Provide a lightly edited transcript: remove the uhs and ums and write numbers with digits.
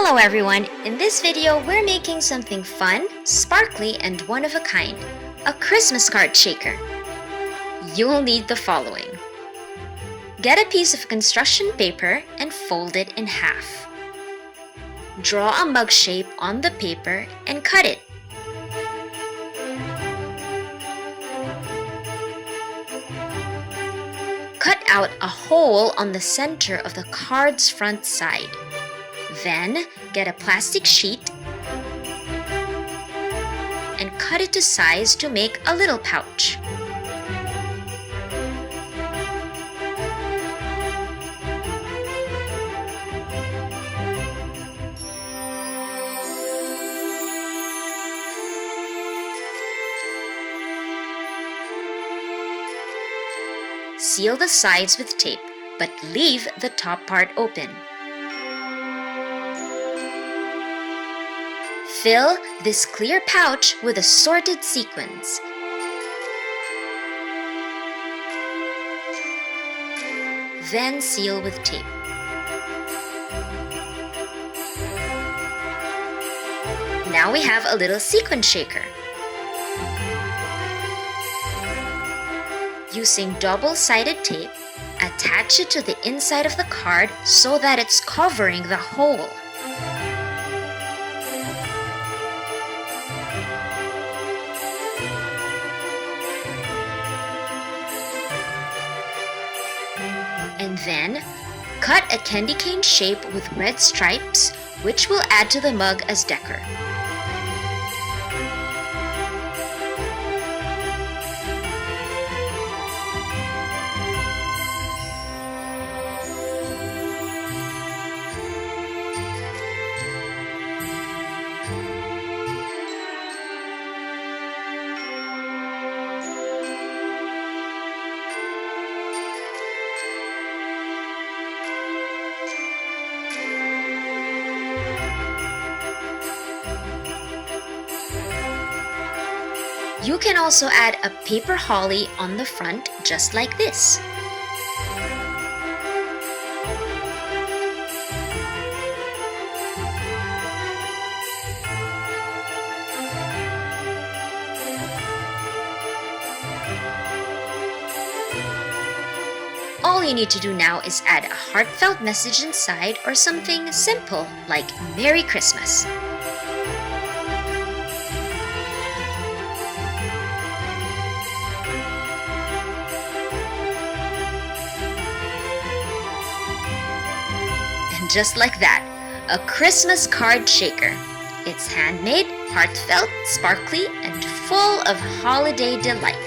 Hello everyone! In this video, we're making something fun, sparkly, and one of a kind. A Christmas card shaker. You'll need the following. Get a piece of construction paper and fold it in half. Draw a mug shape on the paper and cut it. Cut out a hole on the center of the card's front side. Then, get a plastic sheet and cut it to size to make a little pouch. Seal the sides with tape, but leave the top part open. Fill this clear pouch with assorted sequins. Then seal with tape. Now we have a little sequin shaker. Using double-sided tape, attach it to the inside of the card so that it's covering the hole. And then, cut a candy cane shape with red stripes, which we'll add to the mug as decor. You can also add a paper holly on the front, just like this. All you need to do now is add a heartfelt message inside or something simple like Merry Christmas. Just like that, a Christmas card shaker. It's handmade, heartfelt, sparkly, and full of holiday delight.